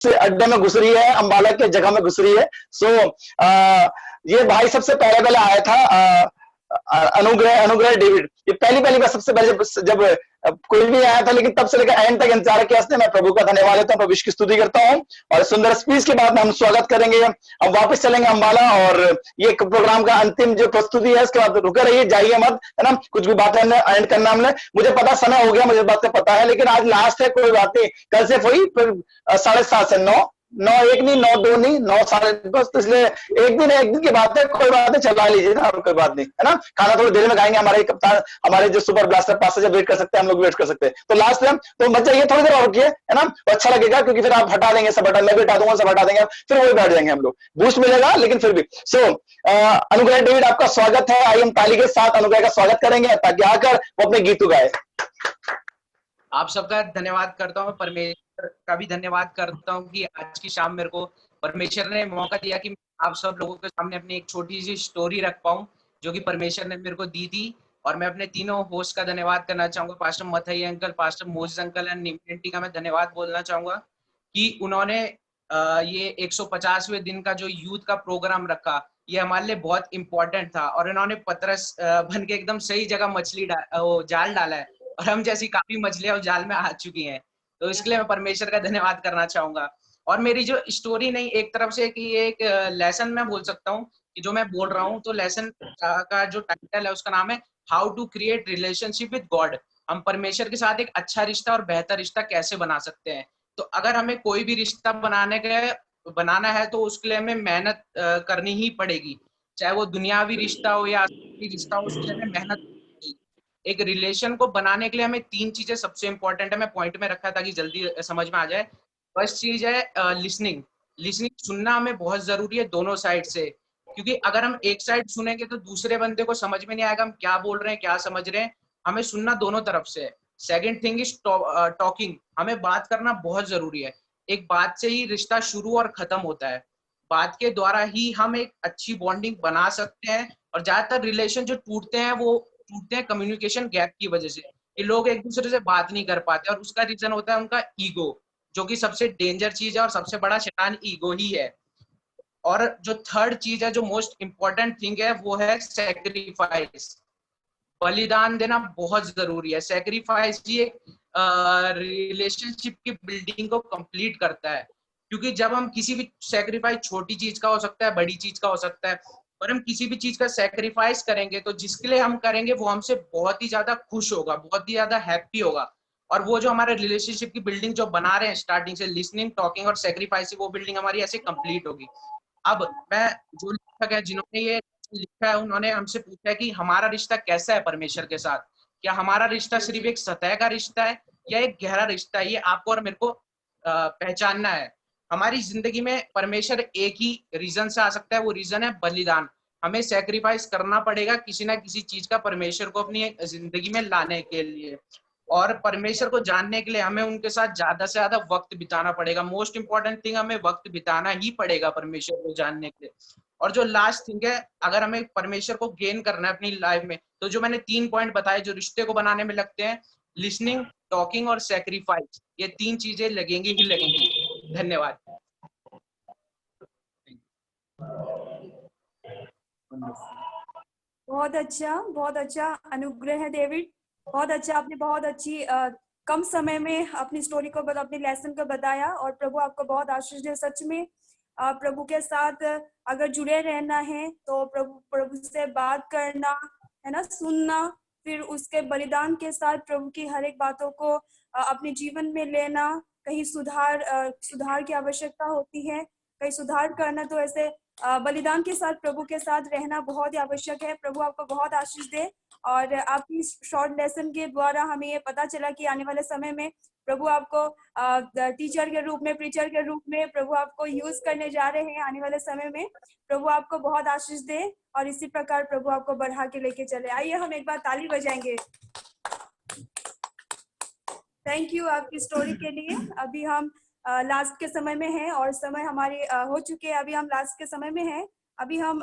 से अड्डे में घुस रही है, अंबाला के जगह में घुस रही है। सो ये भाई सबसे पहले पहले आया था, अनुग्रह अनुग्रह डेविड। ये पहली पहली बार सबसे पहले जब कोई भी आया था, लेकिन तब से लेकर एंड तक इंतजार किया इसने। मैं प्रभु का धन्यवाद देता हूँ, प्रभु की स्तुति करता हूँ। और सुंदर स्पीच के बाद हम स्वागत करेंगे। अब वापस चलेंगे अंबाला, और ये प्रोग्राम का अंतिम जो प्रस्तुति है उसके बाद रुके रहिए, जाइए मत, है ना। कुछ भी बात एंड करना हमने, मुझे पता समय हो गया, मुझे बात का पता है, लेकिन आज लास्ट है, कोई बात नहीं। कल से वही फिर 7:30 से 9, 9:01 नहीं, 9:02 नहीं, 9:30, तो इसलिए एक दिन की बात है, कोई बात नहीं, चला लीजिए ना, कोई बात नहीं, है ना। खाना थोड़ी देर में खाएंगे, हमारे कप्तान, हमारे जो सुपर ब्लास्टर पास जब वेट कर सकते हैं, हम लोग वेट कर सकते हैं। तो लास्ट में तो मत जाइए, थोड़ी देर और रुकिए, है ना, तो अच्छा लगेगा, क्योंकि फिर आप हटा देंगे सब बटन, मैं भी हटा दूंगा, सब हटा देंगे, फिर वही बैठ जाएंगे हम लोग, बूस्ट मिलेगा, लेकिन फिर भी। सो अनुग्रह डेविड, आपका स्वागत है। आइए हम ताली के साथ अनुग्रह का स्वागत करेंगे, ताकि आकर वो अपने गीत गाए। आप सबका धन्यवाद करता हूँ, परमेश्वर का भी धन्यवाद करता हूँ कि आज की शाम मेरे को परमेश्वर ने मौका दिया कि आप सब लोगों के सामने अपनी एक छोटी सी स्टोरी रख पाऊँ, जो कि परमेश्वर ने मेरे को दी थी। और मैं अपने तीनों होस्ट का धन्यवाद करना चाहूंगा, pastor Mathai uncle, pastor Moses uncle and Nimti का मैं धन्यवाद बोलना चाहूंगा कि उन्होंने ये 150वें दिन का जो यूथ का प्रोग्राम रखा, ये हमारे लिए बहुत इंपॉर्टेंट था। और इन्होंने पतरस बन के एकदम सही जगह जाल डाला है, और हम जैसी काफी मछलियां उस जाल में आ चुकी हैं। तो इसके लिए मैं परमेश्वर का धन्यवाद करना चाहूंगा। और मेरी जो स्टोरी नहीं, एक तरफ से कि ये एक लेसन मैं बोल सकता हूँ कि जो मैं बोल रहा हूँ, तो लेसन का जो टाइटल है उसका नाम है how to create relationship with God. हम परमेश्वर के साथ एक अच्छा रिश्ता और बेहतर रिश्ता कैसे बना सकते हैं। तो अगर हमें कोई भी रिश्ता बनाना है, तो उसके लिए हमें मेहनत करनी ही पड़ेगी, चाहे वो दुनियावी रिश्ता हो या रिश्ता हो, उसके लिए हमें मेहनत। एक रिलेशन को बनाने के लिए हमें 3 चीजें सबसे इंपॉर्टेंट है, मैं पॉइंट में रखा ताकि जल्दी समझ में आ जाए। फर्स्ट चीज है लिसनिंग। लिसनिंग, सुनना हमें बहुत जरूरी है दोनों साइड से, क्योंकि अगर हम एक साइड सुनेंगे तो दूसरे बंदे को समझ में नहीं आएगा हम क्या बोल रहे हैं, क्या समझ रहे हैं। हमें सुनना दोनों तरफ से है। Second thing is talking. हमें बात करना बहुत जरूरी है। एक बात से ही रिश्ता शुरू और खत्म होता है। बात के द्वारा ही हम एक अच्छी बॉन्डिंग बना सकते हैं। और ज्यादातर रिलेशन जो टूटते हैं, वो टूटते हैं कम्युनिकेशन गैप की वजह से, कि लोग एक दूसरे से बात नहीं कर पाते, और उसका रीजन होता है उनका ईगो, जो कि सबसे डेंजर चीज है, और सबसे बड़ा शैतान ईगो ही है। और जो थर्ड चीज है, जो मोस्ट इंपॉर्टेंट थिंग है, वो है सैक्रिफाइस। बलिदान देना बहुत जरूरी है। सैक्रिफाइस ही एक रिलेशनशिप की बिल्डिंग को कंप्लीट करता है, क्योंकि जब हम किसी भी सैक्रिफाइस, छोटी चीज का हो सकता है, बड़ी चीज का हो सकता है, और हम किसी भी चीज का सैक्रिफाइस करेंगे, तो जिसके लिए हम करेंगे वो हमसे बहुत ही ज्यादा खुश होगा, बहुत ही ज्यादा हैप्पी होगा। और वो जो हमारे रिलेशनशिप की बिल्डिंग जो बना रहे हैं स्टार्टिंग से, लिसनिंग, टॉकिंग और सैक्रिफाइस, वो बिल्डिंग हमारी ऐसे कंप्लीट होगी। अब मैं, जो लेखक है जिन्होंने ये लिखा है, उन्होंने हमसे पूछा है कि हमारा रिश्ता कैसा है परमेश्वर के साथ। क्या हमारा रिश्ता सिर्फ एक सतह का रिश्ता है या एक गहरा रिश्ता है, ये आपको और मेरे को पहचानना है। हमारी जिंदगी में परमेश्वर एक ही रीजन से आ सकता है, वो रीजन है बलिदान। हमें सैक्रिफाइस करना पड़ेगा किसी ना किसी चीज का परमेश्वर को अपनी जिंदगी में लाने के लिए। और परमेश्वर को जानने के लिए हमें उनके साथ ज्यादा से ज्यादा वक्त बिताना पड़ेगा। मोस्ट इंपॉर्टेंट थिंग, हमें वक्त बिताना ही पड़ेगा परमेश्वर को जानने के लिए। और जो लास्ट थिंग है, अगर हमें परमेश्वर को गेन करना है अपनी लाइफ में, तो जो मैंने 3 पॉइंट बताए जो रिश्ते को बनाने में लगते हैं, लिसनिंग, टॉकिंग और सैक्रिफाइस, ये 3 चीजें लगेंगी ही लगेंगी। धन्यवाद। बहुत अच्छा अनुग्रह है डेविड, बहुत अच्छा। आपने बहुत अच्छी कम समय में अपनी स्टोरी को, अपनी लेसन को बताया, और प्रभु आपको बहुत आशीष दे। सच में प्रभु के साथ अगर जुड़े रहना है, तो प्रभु से बात करना, है ना, सुनना, फिर उसके बलिदान के साथ प्रभु की हर एक बातों को अपने जीवन में लेना। कहीं सुधार की आवश्यकता होती है, कहीं सुधार करना, तो ऐसे बलिदान के साथ प्रभु के साथ रहना बहुत ही आवश्यक है। प्रभु आपको बहुत आशीष दे। और आपकी शॉर्ट लेसन के द्वारा हमें ये पता चला कि आने वाले समय में प्रभु आपको टीचर के रूप में, प्रीचर के रूप में प्रभु आपको यूज करने जा रहे हैं आने वाले समय में। प्रभु आपको बहुत आशीष दे, और इसी प्रकार प्रभु आपको बढ़ा के लेके चले। आइए हम एक बार ताली बजाएंगे। थैंक यू आपकी स्टोरी के लिए। अभी हम लास्ट के समय में हैं, और समय हमारी हो चुके हैं। अभी हम लास्ट के समय में हैं। अभी हम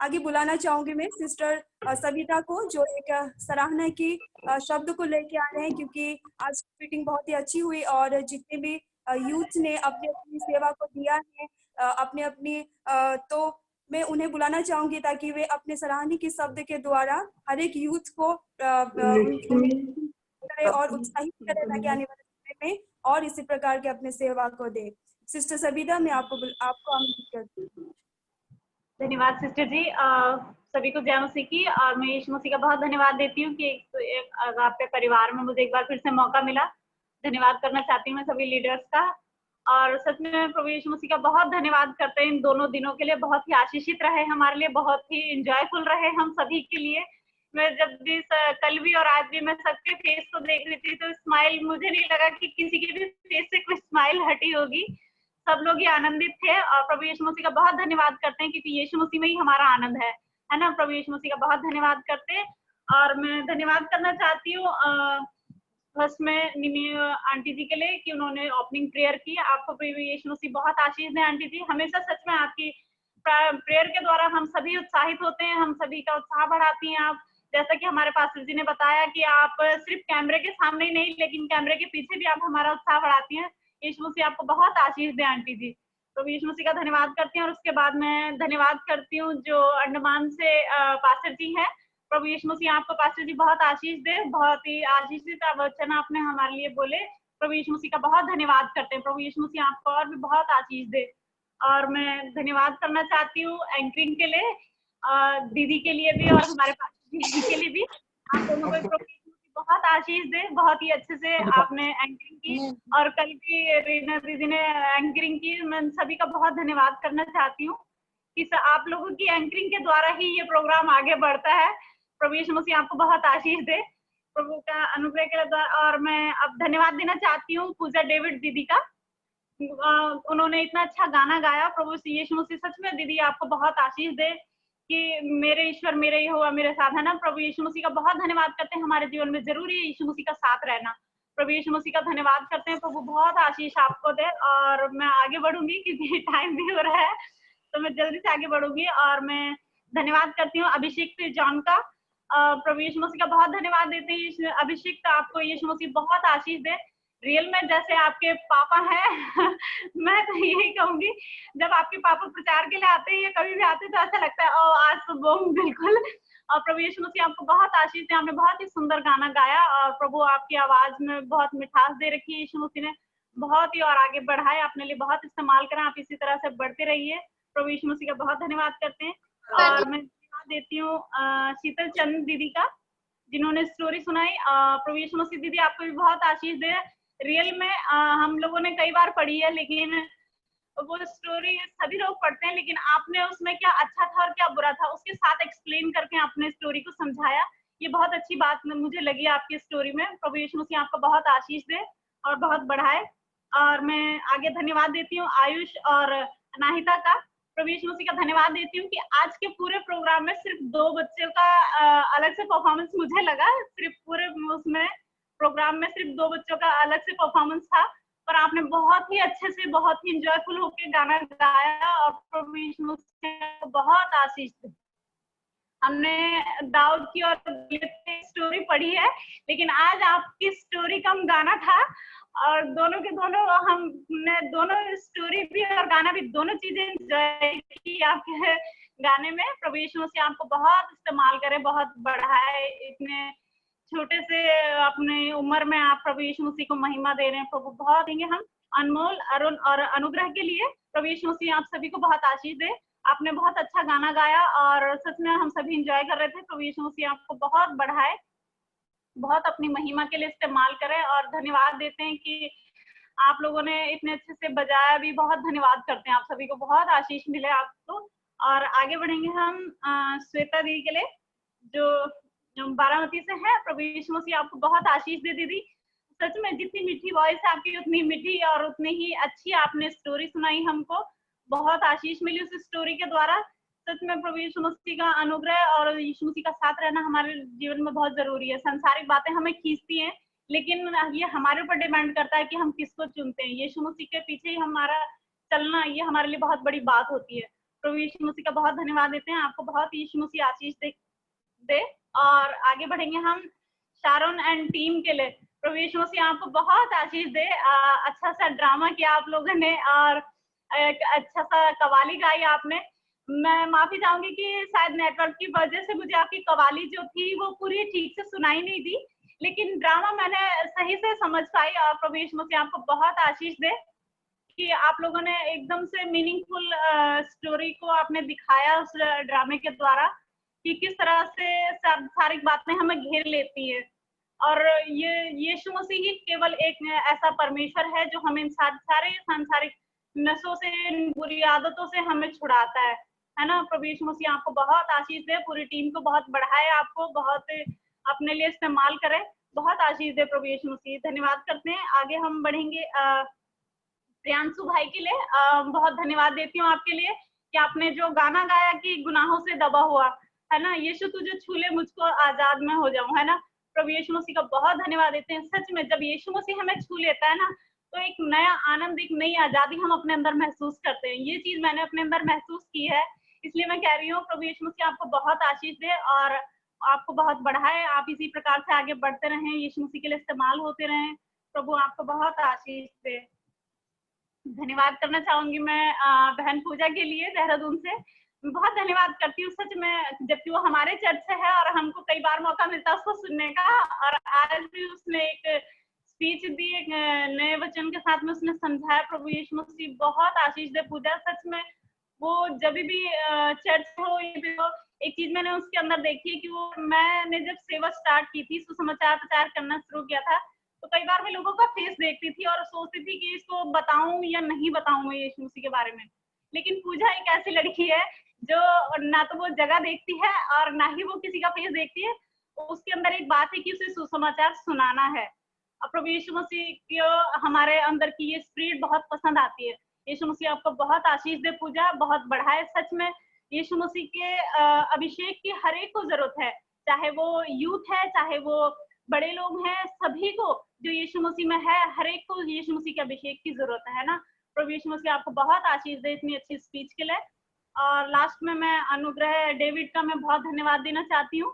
आगे बुलाना चाहूंगी मैं सिस्टर सविता को, जो एक सराहना की शब्द को लेके आ रहे हैं, क्योंकि आज मीटिंग बहुत ही अच्छी हुई, और जितने भी यूथ ने अपनी अपनी सेवा को दिया है, अपने अपनी तो मैं उन्हें बुलाना चाहूंगी ताकि वे अपने सराहनीय के शब्द के द्वारा हर एक यूथ को करे और उत्साहित करे ताकि आने वाले समय में और इसी प्रकार के अपने सेवा को दे। सिस्टर सबीदा, मैं आपको आमंत्रित करती हूँ। धन्यवाद सिस्टर जी। सभी को जय मसीह की। और मैं यीशु मसीह का बहुत धन्यवाद देती हूँ कि आपके परिवार में मुझे एक बार फिर से मौका मिला। धन्यवाद करना चाहती हूँ मैं सभी लीडर्स का। और सच में प्रभु यीशु मसीह का बहुत धन्यवाद करते हैं इन दोनों दिनों के लिए। बहुत ही आशीषित रहे हमारे लिए, बहुत ही इंजॉयफुल रहे हम सभी के लिए। मैं जब भी कल भी और आज भी मैं सबके फेस को देख रही थी तो स्माइल, मुझे नहीं लगा कि किसी के भी फेस से कोई स्माइल हटी होगी। सब लोग ही आनंदित थे और प्रभु यीशु मसीह का बहुत धन्यवाद करते हैं क्योंकि यीशु मसीह में ही हमारा आनंद है ना। प्रभु यीशु मसीह का बहुत धन्यवाद करते हैं। और मैं धन्यवाद करना चाहती हूँ फर्स्ट में निमी आंटी जी के लिए कि उन्होंने ओपनिंग प्रेयर की। आपको प्रभु यीशु मसीह बहुत आशीष दें आंटी जी। हमेशा सच में आपकी प्रेयर के द्वारा हम सभी उत्साहित होते हैं, हम सभी का उत्साह बढ़ाती हैं आप। जैसा कि हमारे पास्टर जी ने बताया कि आप सिर्फ कैमरे के सामने ही नहीं लेकिन कैमरे के पीछे भी आप हमारा उत्साह बढ़ाती हैं। यीशु मसीह आपको बहुत आशीष दे आंटी जी। तो यीशु मसीह का धन्यवाद करती हूँ। और उसके बाद मैं धन्यवाद करती हूँ जो अंडमान से पास्टर जी हैं। प्रभु यीशु मसीह आपको पास्टर जी बहुत आशीष दे। बहुत ही आशीषित वचन आपने हमारे लिए बोले। प्रभु यीशु मसीह का बहुत धन्यवाद करते हैं। प्रभु यीशु मसीह आपको और भी बहुत आशीष दे। और मैं धन्यवाद करना चाहती हूँ एंकरिंग के लिए, दीदी के लिए भी और हमारे पास्टर जी के लिए भी। आप दोनों को प्रभु यीशु मसीह बहुत आशीष दे। बहुत ही अच्छे से आपने एंकरिंग की और कल भी रीना दीदी ने एंकरिंग की। मैं सभी का बहुत धन्यवाद करना चाहती हूँ कि आप लोगों की एंकरिंग के द्वारा ही ये प्रोग्राम आगे बढ़ता है। प्रभु यीशु मसीह आपको बहुत आशीष दे प्रभु का अनुग्रह के द्वारा। और मैं अब धन्यवाद देना चाहती हूँ पूजा डेविड दीदी का। उन्होंने इतना अच्छा गाना गाया। प्रभु यीशु मसीह सच में दीदी आपको बहुत आशीष दे कि मेरे ईश्वर मेरे ही हुआ मेरे साथ, है ना। प्रभु यीशु मसीह का बहुत धन्यवाद करते हैं। हमारे जीवन में जरूरी है यीशु मसीह का साथ रहना। प्रभु यीशु मसीह का धन्यवाद करते हैं। प्रभु बहुत आशीष आपको दे। और मैं आगे बढ़ूंगी क्योंकि टाइम भी हो रहा है तो मैं जल्दी से आगे बढ़ूंगी। और मैं धन्यवाद करती हूँ अभिषेक जॉन का। प्रभु यीशु मसीह का बहुत धन्यवाद देते हैं। अभिषेक आपको यीशु मसीह बहुत आशीष दे। रियल में जैसे आपके पापा हैं मैं तो यही कहूंगी, जब आपके पापा प्रचार के लिए आते हैं या कभी भी आते हैं तो ऐसा लगता है ओ आज तो बूम बिल्कुल। और प्रभु यीशु मसीह आपको बहुत आशीष दे। आपने बहुत ही सुंदर गाना गाया और प्रभु आपकी आवाज में बहुत मिठास दे रखी है। यीशु मसीह ने बहुत ही और आगे बढ़ाए, अपने लिए बहुत इस्तेमाल करें। आप इसी तरह से बढ़ते रहिए। प्रभु यीशु मसीह का बहुत धन्यवाद करते हैं। और मैं धन्यवाद देती हूँ शीतल चंद दीदी का जिन्होंने स्टोरी सुनाई। प्रभु यीशु मसीह दीदी आपको भी बहुत आशीष दे। रियल में हम लोगों ने कई बार पढ़ी है लेकिन वो स्टोरी सभी लोग पढ़ते हैं लेकिन आपने उसमें क्या अच्छा था और क्या बुरा था उसके साथ एक्सप्लेन करके आपने स्टोरी को समझाया। ये बहुत अच्छी बात मुझे लगी आपकी स्टोरी में। प्रभु यीशु मसीह आपको बहुत आशीष दे और बहुत बढ़ाए। और मैं आगे धन्यवाद देती हूँ आयुष और अनाहिता का। प्रभु यीशु मसीह का धन्यवाद देती हूँ कि आज के पूरे प्रोग्राम में सिर्फ 2 बच्चों का अलग से परफॉर्मेंस मुझे लगा। सिर्फ पूरे उसमें प्रोग्राम में सिर्फ 2 बच्चों का अलग से परफॉर्मेंस था पर आपने बहुत ही अच्छे से बहुत ही इंजॉयफुल होकर गाना गाया और प्रभु यीशु मसीह को बहुत आशीष दी। हमने दाऊद की और स्टोरी पढ़ी है लेकिन आज आपकी स्टोरी कम गाना था और दोनों के दोनों हमने दोनों स्टोरी भी और गाना भी दोनों चीजें एंजॉय की आपके गाने में। प्रभु यीशु मसीह आपको बहुत इस्तेमाल करे, बहुत बढ़ाए। इतने छोटे से अपने उम्र में आप प्रभु यीशु मसीह को महिमा दे रहे हैं। प्रभु बहुत देंगे हम। अनमोल अरुण और अनुग्रह के लिए प्रभु यीशु मसीह आप सभी को बहुत आशीष दे। आपने बहुत अच्छा गाना गाया और सच में हम सभी एंजॉय कर रहे थे। प्रभु यीशु मसीह आपको बहुत बढ़ाए, बहुत अपनी महिमा के लिए इस्तेमाल करें। और धन्यवाद देते हैं कि आप लोगों ने इतने अच्छे से बजाया भी। बहुत धन्यवाद करते हैं। आप सभी को बहुत आशीष मिले आपको। और आगे बढ़ेंगे हम श्वेता दी के लिए जो बारामती से है। प्रभु यीशु मसीह आपको बहुत आशीष दे दीदी। सच में जितनी मीठी वॉइस है आपकी उतनी मीठी और उतनी ही अच्छी आपने स्टोरी सुनाई। हमको बहुत आशीष मिली उस स्टोरी के द्वारा। सच में प्रभु यीशु मसीह का अनुग्रह और यीशु मसीह का साथ रहना हमारे जीवन में बहुत जरूरी है। सांसारिक बातें हमें खींचती हैं लेकिन ये हमारे ऊपर डिपेंड करता है कि हम किसको चुनते हैं। यीशु मसीह के पीछे ही हमारा चलना ये हमारे लिए बहुत बड़ी बात होती है। प्रभु यीशु मसीह का बहुत धन्यवाद देते हैं। आपको बहुत यीशु मसीह आशीष दे। और आगे बढ़ेंगे हम शारोन एंड टीम के लिए। प्रभु यीशु मसीह आपको बहुत आशीष दे। अच्छा सा ड्रामा किया आप लोगों ने और एक अच्छा सा कवाली गाई आपने। मैं माफी चाहूंगी कि शायद नेटवर्क की वजह से मुझे आपकी कवाली जो थी वो पूरी ठीक से सुनाई नहीं दी, लेकिन ड्रामा मैंने सही से समझ पाई। और प्रभु यीशु मसीह आपको बहुत आशीष दे कि आप लोगों ने एकदम से मीनिंगफुल स्टोरी को आपने दिखाया उस ड्रामे के द्वारा कि किस तरह से सांसारिक बातें हमें घेर लेती है। और ये यीशु मसीह ही केवल एक ऐसा परमेश्वर है जो हमें सारे सांसारिक नशों से, बुरी आदतों से हमें छुड़ाता है ना। प्रभु यीशु मसीह आपको बहुत आशीष दे, पूरी टीम को बहुत बढ़ाए, आपको बहुत अपने लिए इस्तेमाल करे, बहुत आशीष दे प्रभु यीशु मसीह। धन्यवाद करते हैं। आगे हम बढ़ेंगे प्रियांशु भाई के लिए। बहुत धन्यवाद देती हूँ आपके लिए कि आपने जो गाना गाया कि गुनाहों से दबा हुआ, है ना, यीशु तुझे छू ले मुझको आजाद मैं हो जाऊं, है ना। प्रभु यीशु मसीह का बहुत धन्यवाद देते हैं। सच में जब यीशु मसीह हमें छू लेता है ना, तो एक नया आनंद, एक नई आजादी हम अपने अंदर महसूस करते हैं। ये चीज मैंने अपने अंदर महसूस की है, इसलिए मैं कह रही हूँ प्रभु यीशु मसीह आपको बहुत आशीष दे और आपको बहुत बढ़ाए। आप इसी प्रकार से आगे बढ़ते रहें, यीशु मसीह के लिए इस्तेमाल होते रहें। प्रभु आपको बहुत आशीष दे। धन्यवाद करना चाहूंगी मैं बहन पूजा के लिए देहरादून से। बहुत धन्यवाद करती हूँ सच में, जबकि वो हमारे चर्च से है और हमको कई बार मौका मिलता है उसको सुनने का। और आज भी उसने एक स्पीच दी, एक नए वचन के साथ में उसने समझाया। प्रभु यीशु मसीह बहुत आशीष दे पूजा। सच में वो जब भी चर्च हो, एक चीज मैंने उसके अंदर देखी है कि वो, मैंने जब सेवा स्टार्ट की थी, सुसमाचार प्रचार करना शुरू किया था, तो कई बार मैं लोगों का फेस देखती थी और सोचती थी कि इसको बताऊं या नहीं बताऊं यीशु मसीह के बारे में। लेकिन पूजा एक ऐसी लड़की है जो ना तो वो जगह देखती है और ना ही वो किसी का फेस देखती है। उसके अंदर एक बात है कि उसे सुसमाचार सुनाना है। और प्रभु यीशु मसीह को हमारे अंदर की ये स्पिरिट बहुत पसंद आती है। यीशु मसीह आपको बहुत आशीष दे पूजा, बहुत बढ़ाए। सच में यीशु मसीह के अभिषेक की हर एक को जरूरत है, चाहे वो यूथ है, चाहे वो बड़े लोग हैं, सभी को जो यीशु मसीह में है, हर एक को यीशु मसीह के अभिषेक की जरूरत है ना। प्रभु यीशु मसीह आपको बहुत आशीष दे इतनी अच्छी स्पीच के लिए। और लास्ट में मैं अनुग्रह डेविड का मैं बहुत धन्यवाद देना चाहती हूँ।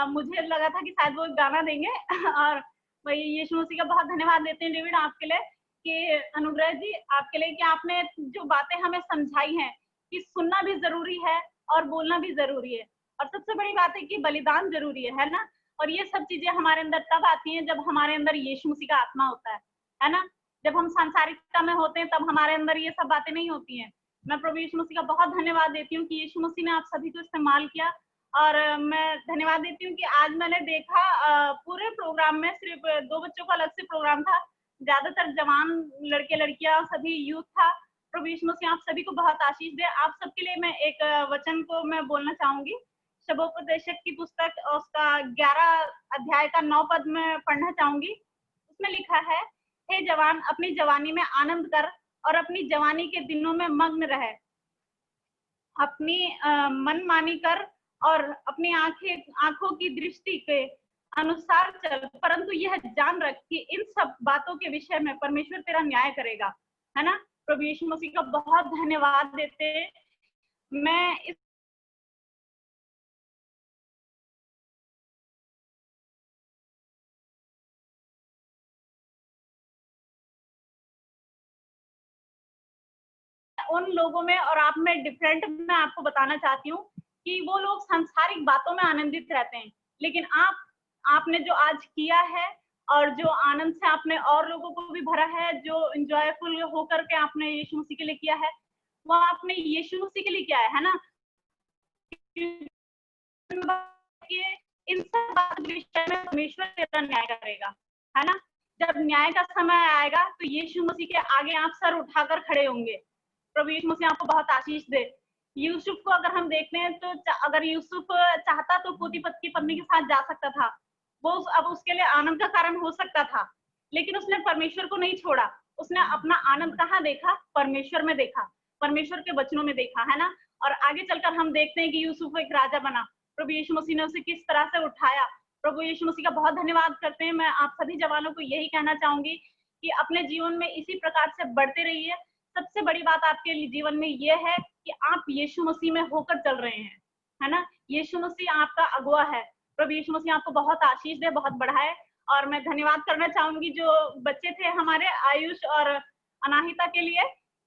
मुझे लगा था कि शायद वो गाना देंगे और वही यीशु मसीह का बहुत धन्यवाद देते हैं डेविड आपके लिए कि अनुग्रह जी आपके लिए कि आपने जो बातें हमें समझाई हैं कि सुनना भी जरूरी है और बोलना भी जरूरी है, और सबसे बड़ी बात है कि बलिदान जरूरी है ना। और ये सब चीजें हमारे अंदर तब आती हैं जब हमारे अंदर यीशु मसीह का आत्मा होता है ना। जब हम सांसारिकता में होते हैं तब हमारे अंदर ये सब बातें नहीं होती हैं। मैं प्रभु यीशु मसीह का बहुत धन्यवाद देती हूँ कि यीशु मसीह ने आप सभी को इस्तेमाल किया। और मैं धन्यवाद देती हूँ कि आज मैंने देखा पूरे प्रोग्राम में सिर्फ 2 बच्चों का अलग से प्रोग्राम था, ज्यादातर जवान लड़के लड़कियां सभी यूथ था। प्रभु यीशु मसीह आप सभी को बहुत आशीष दे। आप सबके लिए मैं एक वचन को मैं बोलना चाहूंगी। शबोपदेशक की पुस्तक उसका 11 अध्याय का 9 पद में पढ़ना चाहूंगी। उसमें लिखा है, हे जवान अपनी जवानी में आनंद कर और अपनी जवानी के दिनों में मग्न रहे, अपनी मनमानी कर और अपनी आंखों की दृष्टि के अनुसार चल, परंतु यह जान रख कि इन सब बातों के विषय में परमेश्वर तेरा न्याय करेगा, है ना। प्रभु यीशु मसीह का बहुत धन्यवाद देते। मैं इस उन लोगों में और आप में डिफरेंट मैं आपको बताना चाहती हूँ कि वो लोग सांसारिक बातों में आनंदित रहते हैं, लेकिन आपने जो आज किया है और जो आनंद से आपने और लोगों को भी भरा है, जो एंजॉयफुल होकर के आपने यीशु मसीह के लिए किया है, वो आपने यीशु मसीह के लिए किया है ना। इन सब बातों के विषय में परमेश्वर तेरा न्याय करेगा, है ना। जब न्याय का समय आएगा तो यीशु मसीह के आगे आप सर उठाकर खड़े होंगे। प्रभु यीशु मसीह आपको बहुत आशीष दे। यूसुफ को अगर हम देखते हैं तो अगर यूसुफ चाहता तो पोतीपत की पत्नी के साथ जा सकता था, वो अब उसके लिए आनंद का कारण हो सकता था, लेकिन उसने परमेश्वर को नहीं छोड़ा। उसने अपना आनंद कहाँ देखा? परमेश्वर में देखा, परमेश्वर के वचनों में देखा, है ना। और आगे चलकर हम देखते हैं कि यूसुफ एक राजा बना। प्रभु यीशु मसीह ने उसे किस तरह से उठाया। प्रभु यीशु मसीह का बहुत धन्यवाद करते हैं। मैं आप सभी जवानों को यही कहना चाहूंगी कि अपने जीवन में इसी प्रकार से बढ़ते रहिए। सबसे बड़ी बात आपके जीवन में ये है कि आप यीशु मसीह में होकर चल रहे हैं, है ना। यीशु मसीह आपका अगुआ है। प्रभु यीशु मसीह आपको बहुत आशीष दे, बहुत बढ़ाए। और मैं धन्यवाद करना चाहूंगी जो बच्चे थे हमारे आयुष और अनाहिता के लिए,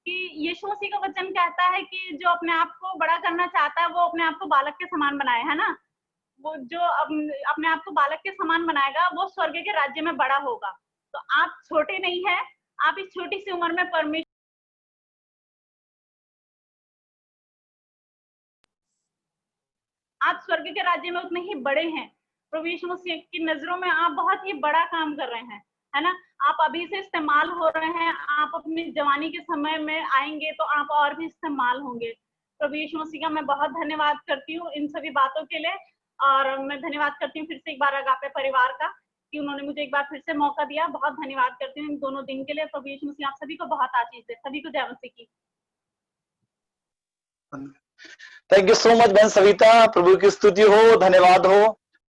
कि यीशु मसीह का वचन कहता है कि जो अपने आप को बड़ा करना चाहता है वो अपने आप को बालक के समान बनाए, है ना। वो जो अपने आप को बालक के समान बनाएगा वो स्वर्ग के राज्य में बड़ा होगा। तो आप छोटे नहीं है, आप इस छोटी सी उम्र में परमेश्वर, आप स्वर्ग के राज्य में उतने ही बड़े हैं। प्रभु यीशु मसीह की नजरों में आप बहुत ही बड़ा काम कर रहे हैं, है ना। आप अभी से इस्तेमाल हो रहे हैं, आप अपनी जवानी के समय में आएंगे तो आप और भी इस्तेमाल होंगे। प्रभु यीशु मसीह का मैं बहुत धन्यवाद करती हूँ इन सभी बातों के लिए, और मैं धन्यवाद करती हूँ फिर से एक बार अगापे परिवार का कि उन्होंने मुझे एक बार फिर से मौका दिया। बहुत धन्यवाद करती हूँ इन दोनों दिन के लिए। प्रभु यीशु मसीह आप सभी को बहुत आशीष दे। सभी को जय मसीह की। थैंक यू सो मच बहन सविता, प्रभु की स्तुति हो, धन्यवाद हो।